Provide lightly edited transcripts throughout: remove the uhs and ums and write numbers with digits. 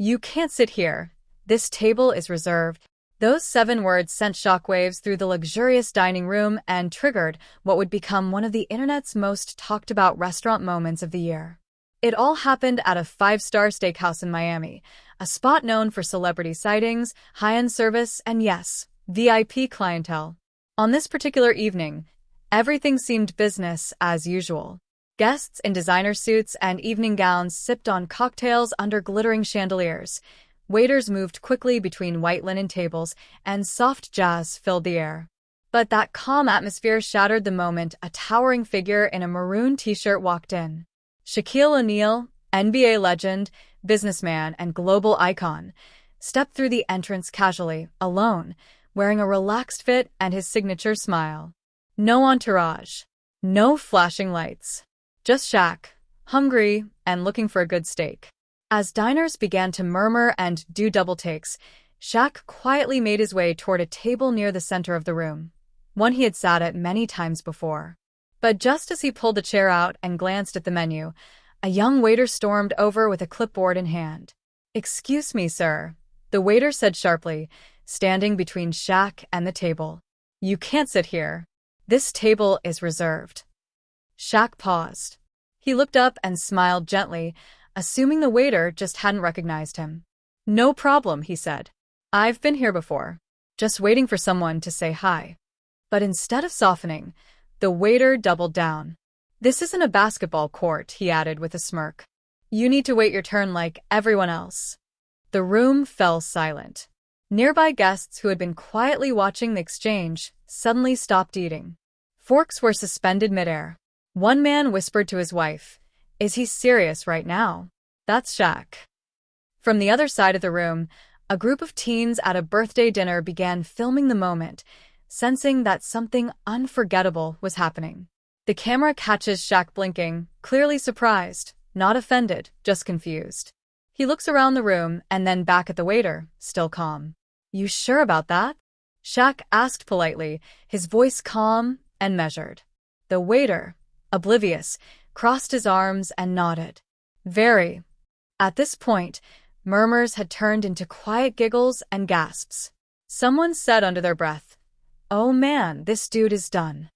You can't sit here. This table is reserved. Those 7 words sent shockwaves through the luxurious dining room and triggered what would become one of the internet's most talked about restaurant moments of the year. It all happened at a 5-star steakhouse in Miami, a spot known for celebrity sightings, high-end service, and yes, VIP clientele. On this particular evening, everything seemed business as usual. Guests in designer suits and evening gowns sipped on cocktails under glittering chandeliers. Waiters moved quickly between white linen tables, and soft jazz filled the air. But that calm atmosphere shattered the moment a towering figure in a maroon t-shirt walked in. Shaquille O'Neal, NBA legend, businessman, and global icon, stepped through the entrance casually, alone, wearing a relaxed fit and his signature smile. No entourage. No flashing lights. Just Shaq, hungry and looking for a good steak. As diners began to murmur and do double takes, Shaq quietly made his way toward a table near the center of the room, one he had sat at many times before. But just as he pulled the chair out and glanced at the menu, a young waiter stormed over with a clipboard in hand. "Excuse me, sir," the waiter said sharply, standing between Shaq and the table. "You can't sit here. This table is reserved." Shaq paused. He looked up and smiled gently, assuming the waiter just hadn't recognized him. "No problem," he said. "I've been here before. Just waiting for someone to say hi." But instead of softening, the waiter doubled down. "This isn't a basketball court," he added with a smirk. "You need to wait your turn like everyone else." The room fell silent. Nearby guests who had been quietly watching the exchange suddenly stopped eating. Forks were suspended midair. One man whispered to his wife, "Is he serious right now? That's Shaq." From the other side of the room, a group of teens at a birthday dinner began filming the moment, sensing that something unforgettable was happening. The camera catches Shaq blinking, clearly surprised, not offended, just confused. He looks around the room and then back at the waiter, still calm. "You sure about that?" Shaq asked politely, his voice calm and measured. The waiter, oblivious, crossed his arms and nodded. "Very." At this point, murmurs had turned into quiet giggles and gasps. Someone said under their breath, "Oh man, this dude is done."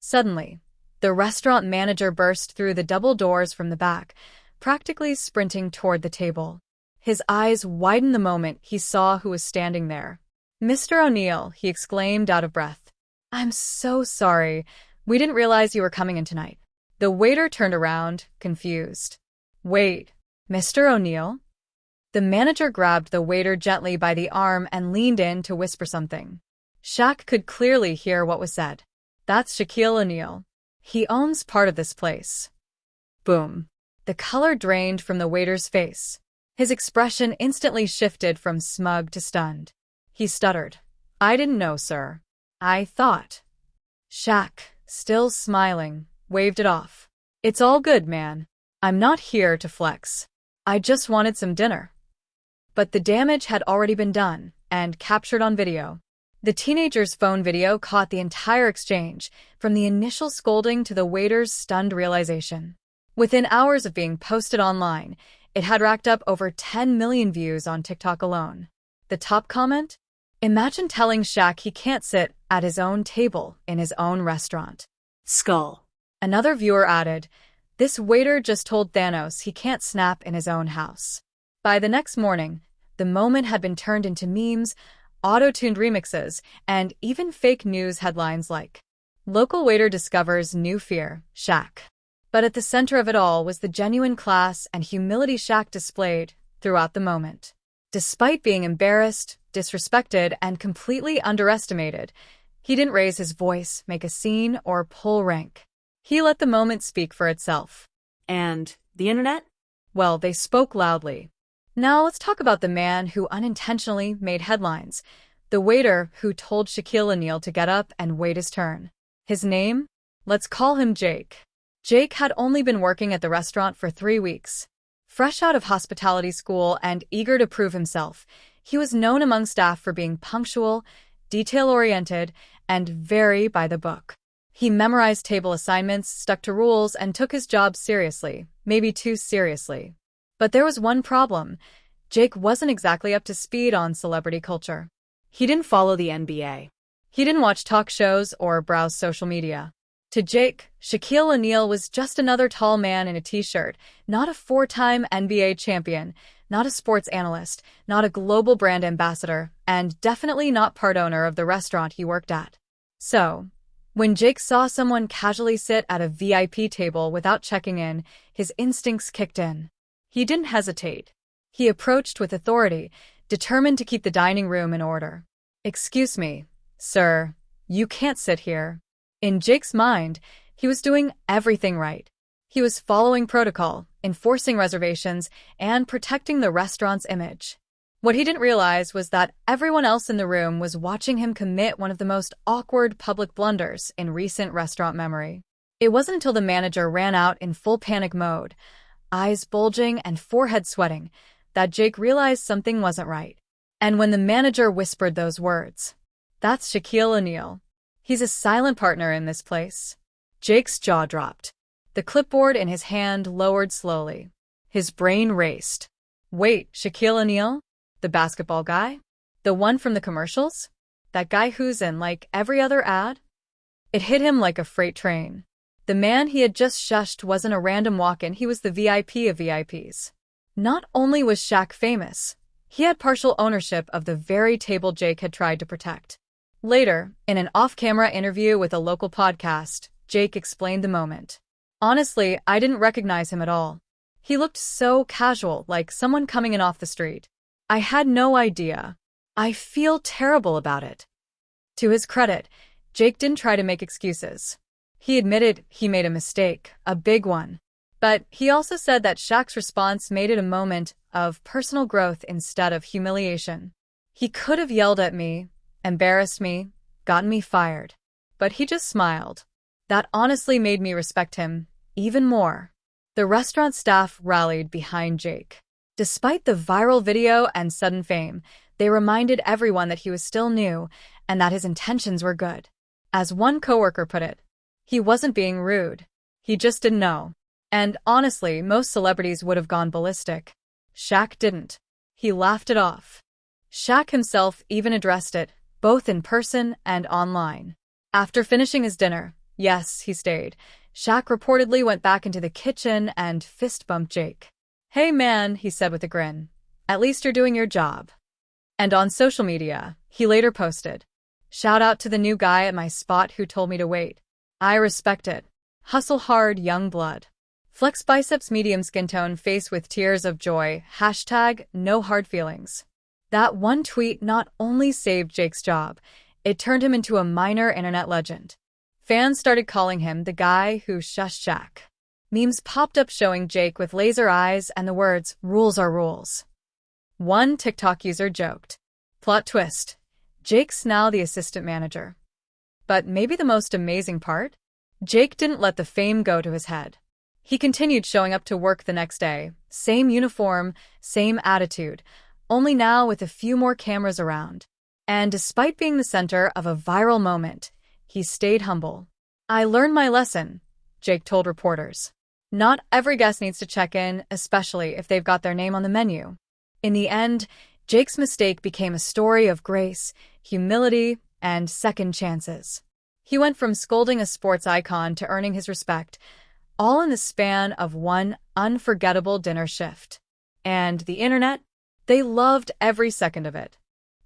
Suddenly, the restaurant manager burst through the double doors from the back, practically sprinting toward the table. His eyes widened the moment he saw who was standing there. "Mr. O'Neal," he exclaimed out of breath. "I'm so sorry. We didn't realize you were coming in tonight." The waiter turned around, confused. "Wait, Mr. O'Neal?" The manager grabbed the waiter gently by the arm and leaned in to whisper something. Shaq could clearly hear what was said. "That's Shaquille O'Neal. He owns part of this place." Boom. The color drained from the waiter's face. His expression instantly shifted from smug to stunned. He stuttered. "I didn't know, sir. I thought." Shaq, still smiling, waved it off. "It's all good, man. I'm not here to flex. I just wanted some dinner." But the damage had already been done and captured on video. The teenager's phone video caught the entire exchange, from the initial scolding to the waiter's stunned realization. Within hours of being posted online, it had racked up over 10 million views on TikTok alone. The top comment? "Imagine telling Shaq he can't sit at his own table in his own restaurant." Skull. Another viewer added, "This waiter just told Thanos he can't snap in his own house." By the next morning, the moment had been turned into memes, auto-tuned remixes, and even fake news headlines like, "Local waiter discovers new fear, Shaq." But at the center of it all was the genuine class and humility Shaq displayed throughout the moment. Despite being embarrassed, disrespected, and completely underestimated, he didn't raise his voice, make a scene, or pull rank. He let the moment speak for itself. And the internet? Well, they spoke loudly. Now let's talk about the man who unintentionally made headlines. The waiter who told Shaquille O'Neal to get up and wait his turn. His name? Let's call him Jake. Jake had only been working at the restaurant for 3 weeks. Fresh out of hospitality school and eager to prove himself, he was known among staff for being punctual, detail-oriented, and very by the book. He memorized table assignments, stuck to rules, and took his job seriously, maybe too seriously. But there was one problem. Jake wasn't exactly up to speed on celebrity culture. He didn't follow the NBA. He didn't watch talk shows or browse social media. To Jake, Shaquille O'Neal was just another tall man in a t-shirt, not a four-time NBA champion, not a sports analyst, not a global brand ambassador, and definitely not part owner of the restaurant he worked at. So, when Jake saw someone casually sit at a VIP table without checking in, his instincts kicked in. He didn't hesitate. He approached with authority, determined to keep the dining room in order. "Excuse me, sir, you can't sit here." In Jake's mind, he was doing everything right. He was following protocol, enforcing reservations, and protecting the restaurant's image. What he didn't realize was that everyone else in the room was watching him commit one of the most awkward public blunders in recent restaurant memory. It wasn't until the manager ran out in full panic mode, eyes bulging and forehead sweating, that Jake realized something wasn't right. And when the manager whispered those words, "That's Shaquille O'Neal. He's a silent partner in this place," Jake's jaw dropped. The clipboard in his hand lowered slowly. His brain raced. Wait, Shaquille O'Neal? The basketball guy? The one from the commercials? That guy who's in like every other ad? It hit him like a freight train. The man he had just shushed wasn't a random walk-in, he was the VIP of VIPs. Not only was Shaq famous, he had partial ownership of the very table Jake had tried to protect. Later, in an off-camera interview with a local podcast, Jake explained the moment. "Honestly, I didn't recognize him at all. He looked so casual, like someone coming in off the street. I had no idea. I feel terrible about it." To his credit, Jake didn't try to make excuses. He admitted he made a mistake, a big one. But he also said that Shaq's response made it a moment of personal growth instead of humiliation. "He could have yelled at me, embarrassed me, gotten me fired. But he just smiled. That honestly made me respect him even more." The restaurant staff rallied behind Jake. Despite the viral video and sudden fame, they reminded everyone that he was still new and that his intentions were good. As one coworker put it, he wasn't being rude. He just didn't know. And honestly, most celebrities would have gone ballistic. Shaq didn't. He laughed it off. Shaq himself even addressed it, both in person and online. After finishing his dinner, yes, he stayed, Shaq reportedly went back into the kitchen and fist-bumped Jake. "Hey man," he said with a grin, "at least you're doing your job." And on social media, he later posted, "Shout out to the new guy at my spot who told me to wait. I respect it. Hustle hard, young blood. Flex biceps, medium skin tone, face with tears of joy, hashtag no hard feelings." That one tweet not only saved Jake's job, it turned him into a minor internet legend. Fans started calling him the guy who shushed Shaq. Memes popped up showing Jake with laser eyes and the words, "Rules are rules." One TikTok user joked, "Plot twist, Jake's now the assistant manager." But maybe the most amazing part? Jake didn't let the fame go to his head. He continued showing up to work the next day, same uniform, same attitude, only now with a few more cameras around. And despite being the center of a viral moment, he stayed humble. "I learned my lesson," Jake told reporters. "Not every guest needs to check in, especially if they've got their name on the menu." In the end, Jake's mistake became a story of grace, humility, and second chances. He went from scolding a sports icon to earning his respect, all in the span of one unforgettable dinner shift. And the internet? They loved every second of it.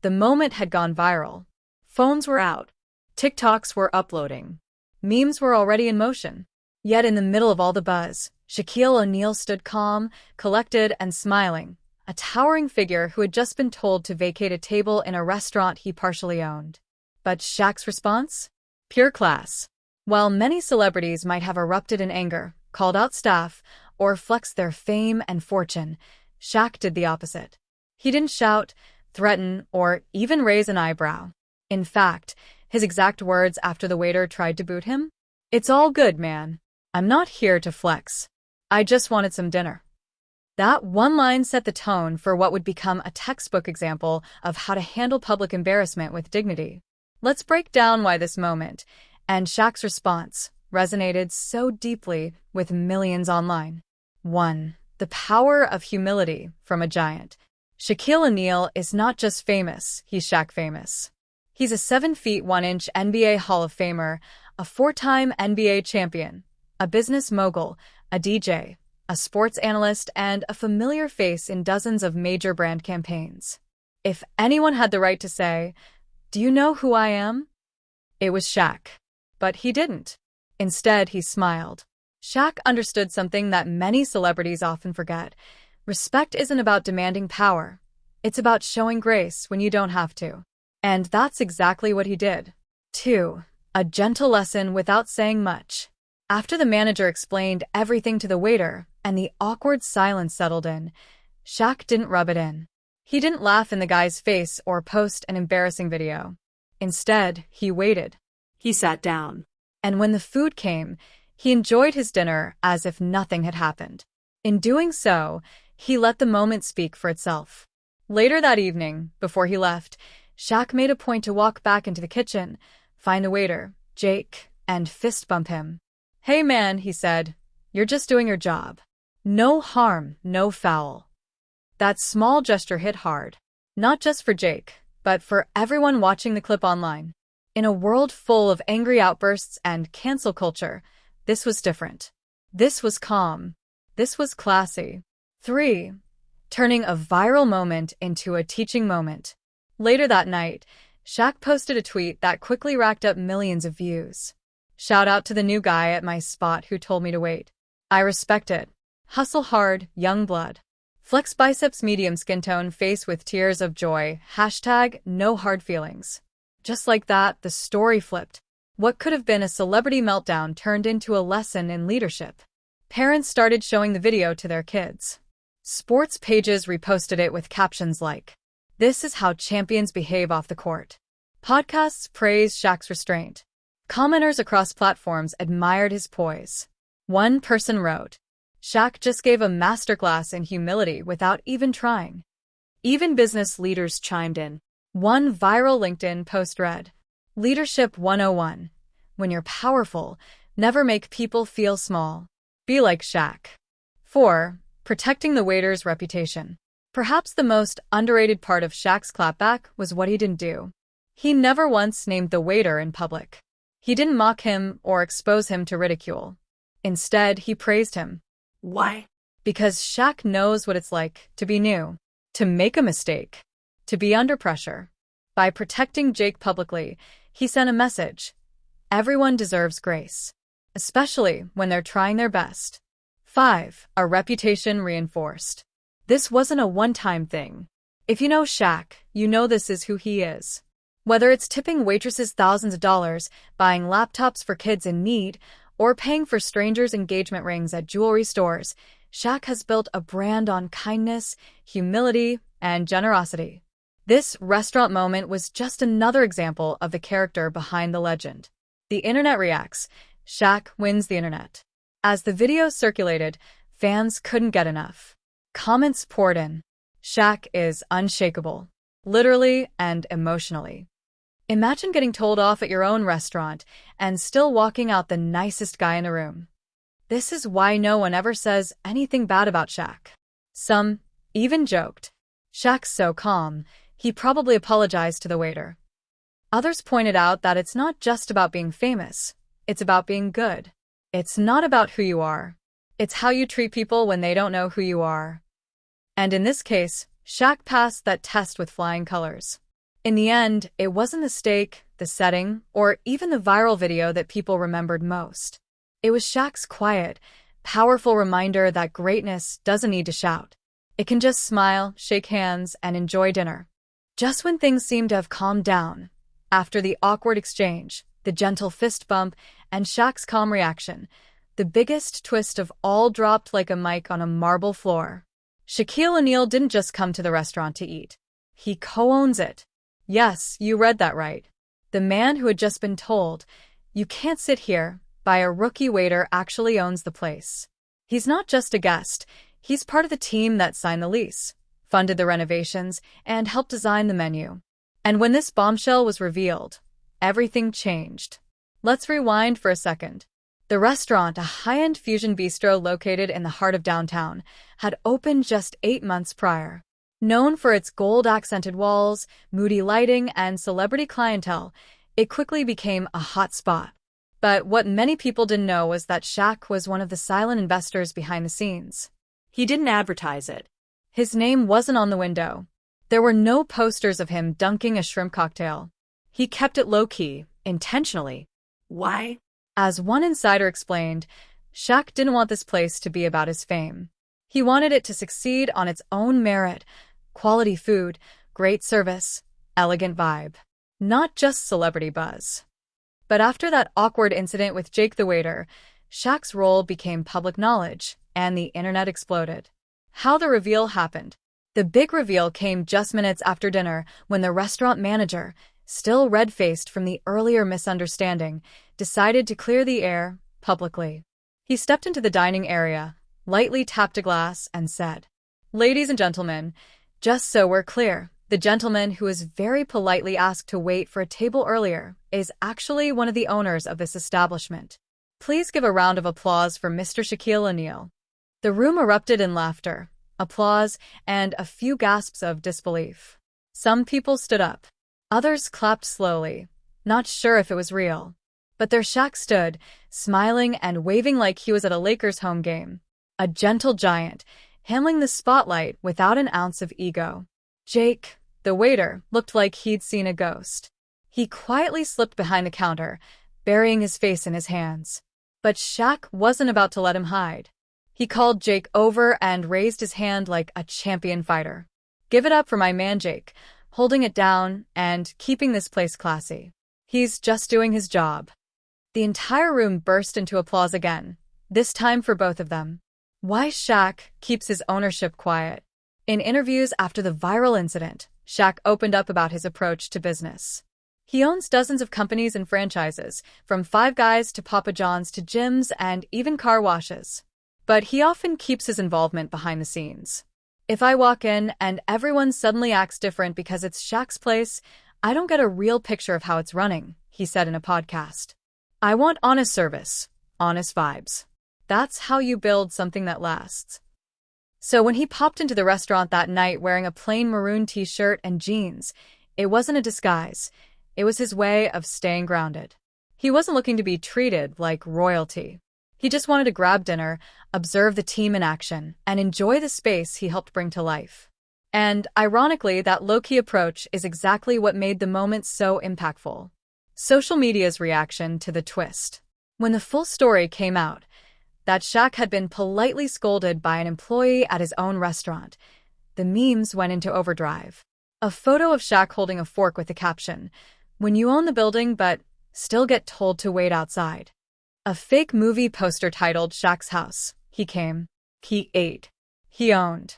The moment had gone viral. Phones were out. TikToks were uploading. Memes were already in motion. Yet in the middle of all the buzz, Shaquille O'Neal stood calm, collected, and smiling, a towering figure who had just been told to vacate a table in a restaurant he partially owned. But Shaq's response? Pure class. While many celebrities might have erupted in anger, called out staff, or flexed their fame and fortune, Shaq did the opposite. He didn't shout, threaten, or even raise an eyebrow. In fact, his exact words after the waiter tried to boot him? "It's all good, man. I'm not here to flex. I just wanted some dinner." That one line set the tone for what would become a textbook example of how to handle public embarrassment with dignity. Let's break down why this moment, and Shaq's response, resonated so deeply with millions online. 1. The power of humility from a giant. Shaquille O'Neal is not just famous, he's Shaq famous. He's a 7 feet 1 inch NBA Hall of Famer, a 4-time NBA champion, a business mogul, a DJ, a sports analyst, and a familiar face in dozens of major brand campaigns. If anyone had the right to say, "Do you know who I am?" it was Shaq. But he didn't. Instead, he smiled. Shaq understood something that many celebrities often forget. Respect isn't about demanding power. It's about showing grace when you don't have to. And that's exactly what he did. 2. A gentle lesson without saying much. After the manager explained everything to the waiter and the awkward silence settled in, Shaq didn't rub it in. He didn't laugh in the guy's face or post an embarrassing video. Instead, he waited. He sat down. And when the food came, he enjoyed his dinner as if nothing had happened. In doing so, he let the moment speak for itself. Later that evening, before he left, Shaq made a point to walk back into the kitchen, find the waiter, Jake, and fist bump him. "Hey man," he said, "you're just doing your job. No harm, no foul." That small gesture hit hard, not just for Jake, but for everyone watching the clip online. In a world full of angry outbursts and cancel culture, this was different. This was calm. This was classy. 3. Turning a viral moment into a teaching moment. Later that night, Shaq posted a tweet that quickly racked up millions of views. "Shout out to the new guy at my spot who told me to wait. I respect it. Hustle hard, young blood. Flex biceps, medium skin tone, face with tears of joy. Hashtag no hard feelings." Just like that, the story flipped. What could have been a celebrity meltdown turned into a lesson in leadership. Parents started showing the video to their kids. Sports pages reposted it with captions like, "This is how champions behave off the court." Podcasts praised Shaq's restraint. Commenters across platforms admired his poise. One person wrote, "Shaq just gave a masterclass in humility without even trying." Even business leaders chimed in. One viral LinkedIn post read, "Leadership 101. When you're powerful, never make people feel small. Be like Shaq." 4. Protecting the waiter's reputation. Perhaps the most underrated part of Shaq's clapback was what he didn't do. He never once named the waiter in public. He didn't mock him or expose him to ridicule. Instead, he praised him. Why? Because Shaq knows what it's like to be new, to make a mistake, to be under pressure. By protecting Jake publicly, he sent a message. Everyone deserves grace, especially when they're trying their best. 5. A reputation reinforced. This wasn't a one-time thing. If you know Shaq, you know this is who he is. Whether it's tipping waitresses thousands of dollars, buying laptops for kids in need, or paying for strangers' engagement rings at jewelry stores, Shaq has built a brand on kindness, humility, and generosity. This restaurant moment was just another example of the character behind the legend. The internet reacts. Shaq wins the internet. As the video circulated, fans couldn't get enough. Comments poured in. Shaq is unshakable, literally and emotionally. Imagine getting told off at your own restaurant and still walking out the nicest guy in the room. This is why no one ever says anything bad about Shaq. Some even joked, "Shaq's so calm, he probably apologized to the waiter." Others pointed out that it's not just about being famous, it's about being good. It's not about who you are. It's how you treat people when they don't know who you are. And in this case, Shaq passed that test with flying colors. In the end, it wasn't the steak, the setting, or even the viral video that people remembered most. It was Shaq's quiet, powerful reminder that greatness doesn't need to shout. It can just smile, shake hands, and enjoy dinner. Just when things seemed to have calmed down, after the awkward exchange, the gentle fist bump, and Shaq's calm reaction, the biggest twist of all dropped like a mic on a marble floor. Shaquille O'Neal didn't just come to the restaurant to eat. He co-owns it. Yes, you read that right. The man who had just been told, "You can't sit here," by a rookie waiter actually owns the place. He's not just a guest, he's part of the team that signed the lease, funded the renovations, and helped design the menu. And when this bombshell was revealed, everything changed. Let's rewind for a second. The restaurant, a high-end fusion bistro located in the heart of downtown, had opened just 8 months prior. Known for its gold-accented walls, moody lighting, and celebrity clientele, it quickly became a hot spot. But what many people didn't know was that Shaq was one of the silent investors behind the scenes. He didn't advertise it. His name wasn't on the window. There were no posters of him dunking a shrimp cocktail. He kept it low-key, intentionally. Why? As one insider explained, Shaq didn't want this place to be about his fame. He wanted it to succeed on its own merit: quality food, great service, elegant vibe. Not just celebrity buzz. But after that awkward incident with Jake the waiter, Shaq's role became public knowledge, and the internet exploded. How the reveal happened. The big reveal came just minutes after dinner when the restaurant manager, still red-faced from the earlier misunderstanding, decided to clear the air publicly. He stepped into the dining area, lightly tapped a glass, and said, "Ladies and gentlemen, just so we're clear, the gentleman who was very politely asked to wait for a table earlier is actually one of the owners of this establishment. Please give a round of applause for Mr. Shaquille O'Neal." The room erupted in laughter, applause, and a few gasps of disbelief. Some people stood up. Others clapped slowly, not sure if it was real. But there Shaq stood, smiling and waving like he was at a Lakers home game. A gentle giant, handling the spotlight without an ounce of ego. Jake, the waiter, looked like he'd seen a ghost. He quietly slipped behind the counter, burying his face in his hands. But Shaq wasn't about to let him hide. He called Jake over and raised his hand like a champion fighter. "Give it up for my man Jake, holding it down and keeping this place classy. He's just doing his job." The entire room burst into applause again, this time for both of them. Why Shaq keeps his ownership quiet. In interviews after the viral incident, Shaq opened up about his approach to business. He owns dozens of companies and franchises, from Five Guys to Papa John's to gyms and even car washes. But he often keeps his involvement behind the scenes. "If I walk in and everyone suddenly acts different because it's Shaq's place, I don't get a real picture of how it's running," he said in a podcast. "I want honest service, honest vibes. That's how you build something that lasts." So when he popped into the restaurant that night wearing a plain maroon t-shirt and jeans, it wasn't a disguise. It was his way of staying grounded. He wasn't looking to be treated like royalty. He just wanted to grab dinner, observe the team in action, and enjoy the space he helped bring to life. And, ironically, that low-key approach is exactly what made the moment so impactful. Social media's reaction to the twist. When the full story came out, that Shaq had been politely scolded by an employee at his own restaurant, the memes went into overdrive. A photo of Shaq holding a fork with the caption, "When you own the building but still get told to wait outside." A fake movie poster titled "Shaq's House." He came. He ate. He owned.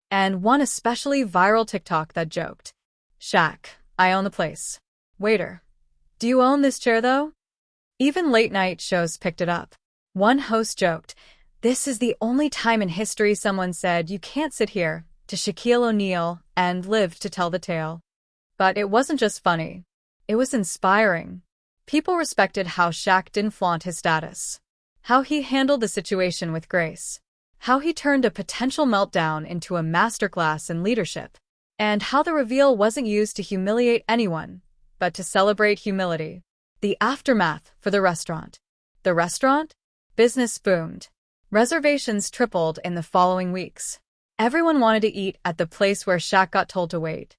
And one especially viral TikTok that joked, "Shaq, I own the place. Waiter, do you own this chair though?" Even late-night shows picked it up. One host joked, "This is the only time in history someone said you can't sit here," to Shaquille O'Neal, and lived to tell the tale. But it wasn't just funny. It was inspiring. People respected how Shaq didn't flaunt his status. How he handled the situation with grace. How he turned a potential meltdown into a masterclass in leadership. And how the reveal wasn't used to humiliate anyone, but to celebrate humility. The aftermath for the restaurant. The restaurant? Business boomed. Reservations tripled in the following weeks. Everyone wanted to eat at the place where Shaq got told to wait.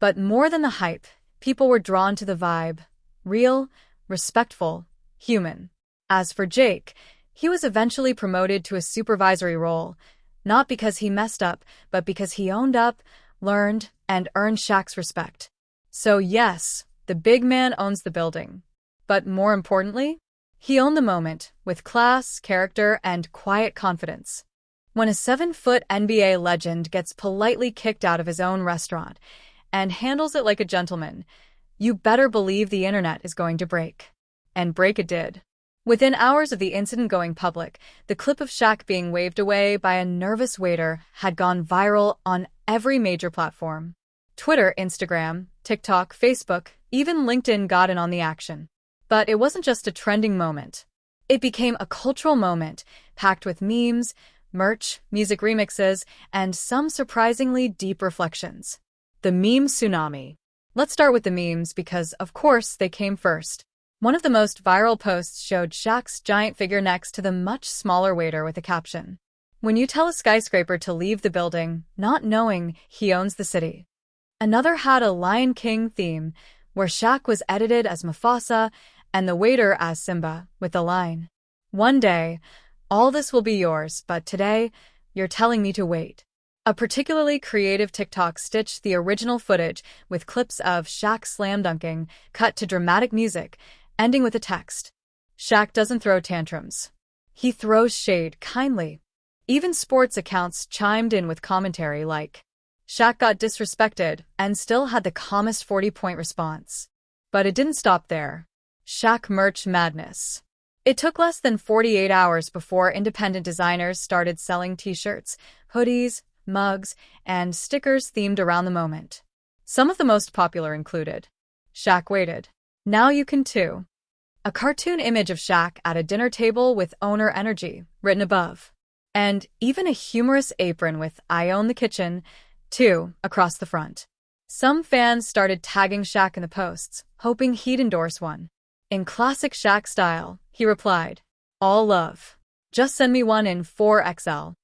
But more than the hype, people were drawn to the vibe. Real, respectful, human. As for Jake, he was eventually promoted to a supervisory role, not because he messed up, but because he owned up, learned, and earned Shaq's respect. So yes, the big man owns the building. But more importantly, he owned the moment, with class, character, and quiet confidence. When a 7-foot NBA legend gets politely kicked out of his own restaurant and handles it like a gentleman, you better believe the internet is going to break. And break it did. Within hours of the incident going public, the clip of Shaq being waved away by a nervous waiter had gone viral on every major platform. Twitter, Instagram, TikTok, Facebook, even LinkedIn got in on the action. But it wasn't just a trending moment. It became a cultural moment, packed with memes, merch, music remixes, and some surprisingly deep reflections. The meme tsunami. Let's start with the memes because, of course, they came first. One of the most viral posts showed Shaq's giant figure next to the much smaller waiter with a caption. "When you tell a skyscraper to leave the building, not knowing he owns the city." Another had a Lion King theme, where Shaq was edited as Mufasa and the waiter as Simba, with the line, "One day, all this will be yours, but today, you're telling me to wait." A particularly creative TikTok stitched the original footage with clips of Shaq slam dunking, cut to dramatic music, ending with a text. "Shaq doesn't throw tantrums. He throws shade kindly." Even sports accounts chimed in with commentary like, "Shaq got disrespected and still had the calmest 40-point response." But it didn't stop there. Shaq merch madness. It took less than 48 hours before independent designers started selling t-shirts, hoodies, mugs, and stickers themed around the moment. Some of the most popular included, "Shaq waited. Now you can too." A cartoon image of Shaq at a dinner table with owner energy written above. And even a humorous apron with "I own the kitchen, too" across the front. Some fans started tagging Shaq in the posts, hoping he'd endorse one. In classic Shaq style, he replied, "All love. Just send me one in 4XL."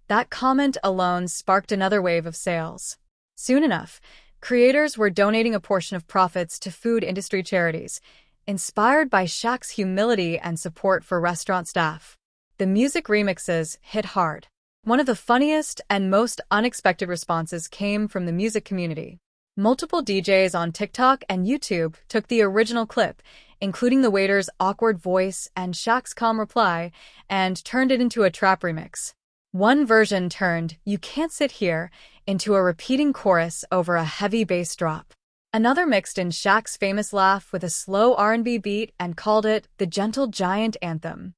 That comment alone sparked another wave of sales. Soon enough, creators were donating a portion of profits to food industry charities, inspired by Shaq's humility and support for restaurant staff. The music remixes hit hard. One of the funniest and most unexpected responses came from the music community. Multiple DJs on TikTok and YouTube took the original clip, including the waiter's awkward voice and Shaq's calm reply, and turned it into a trap remix. One version turned "You Can't Sit Here" into a repeating chorus over a heavy bass drop. Another mixed in Shaq's famous laugh with a slow R&B beat and called it the Gentle Giant Anthem.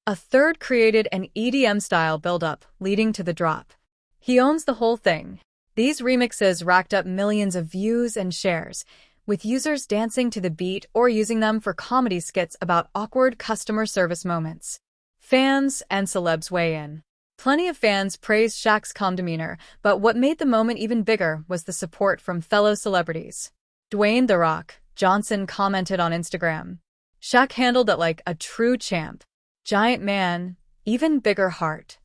A third created an EDM-style build-up, leading to the drop. He owns the whole thing. These remixes racked up millions of views and shares, with users dancing to the beat or using them for comedy skits about awkward customer service moments. Fans and celebs weigh in. Plenty of fans praised Shaq's calm demeanor, but what made the moment even bigger was the support from fellow celebrities. Dwayne "The Rock" Johnson commented on Instagram, "Shaq handled it like a true champ. Giant man, even bigger heart."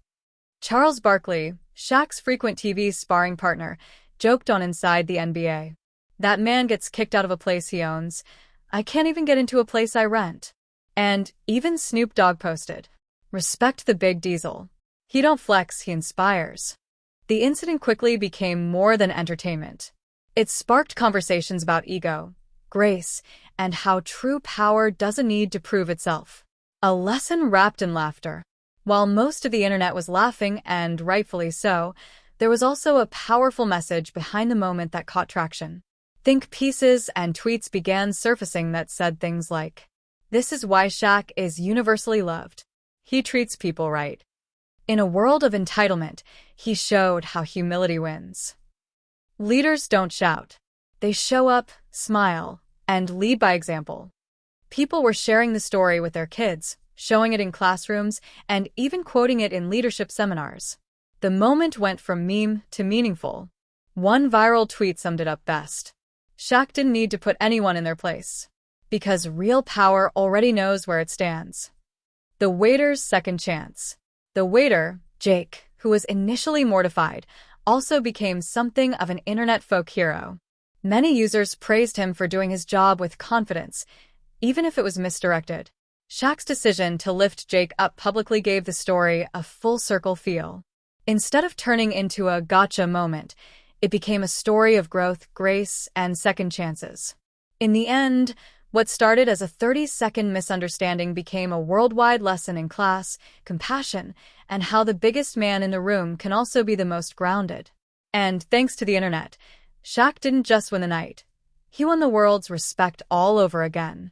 Charles Barkley, Shaq's frequent TV sparring partner, joked on Inside the NBA, "That man gets kicked out of a place he owns. I can't even get into a place I rent." And even Snoop Dogg posted, "Respect the Big Diesel. He don't flex, he inspires." The incident quickly became more than entertainment. It sparked conversations about ego, grace, and how true power doesn't need to prove itself. A lesson wrapped in laughter. While most of the internet was laughing, and rightfully so, there was also a powerful message behind the moment that caught traction. Think pieces and tweets began surfacing that said things like, "This is why Shaq is universally loved. He treats people right. In a world of entitlement, he showed how humility wins." Leaders don't shout. They show up, smile, and lead by example. People were sharing the story with their kids, showing it in classrooms, and even quoting it in leadership seminars. The moment went from meme to meaningful. One viral tweet summed it up best. Shaq didn't need to put anyone in their place, because real power already knows where it stands. The waiter's second chance. The waiter, Jake, who was initially mortified, also became something of an internet folk hero. Many users praised him for doing his job with confidence, even if it was misdirected. Shaq's decision to lift Jake up publicly gave the story a full-circle feel. Instead of turning into a gotcha moment, it became a story of growth, grace, and second chances. In the end, what started as a 30-second misunderstanding became a worldwide lesson in class, compassion, and how the biggest man in the room can also be the most grounded. And thanks to the internet, Shaq didn't just win the night. He won the world's respect all over again.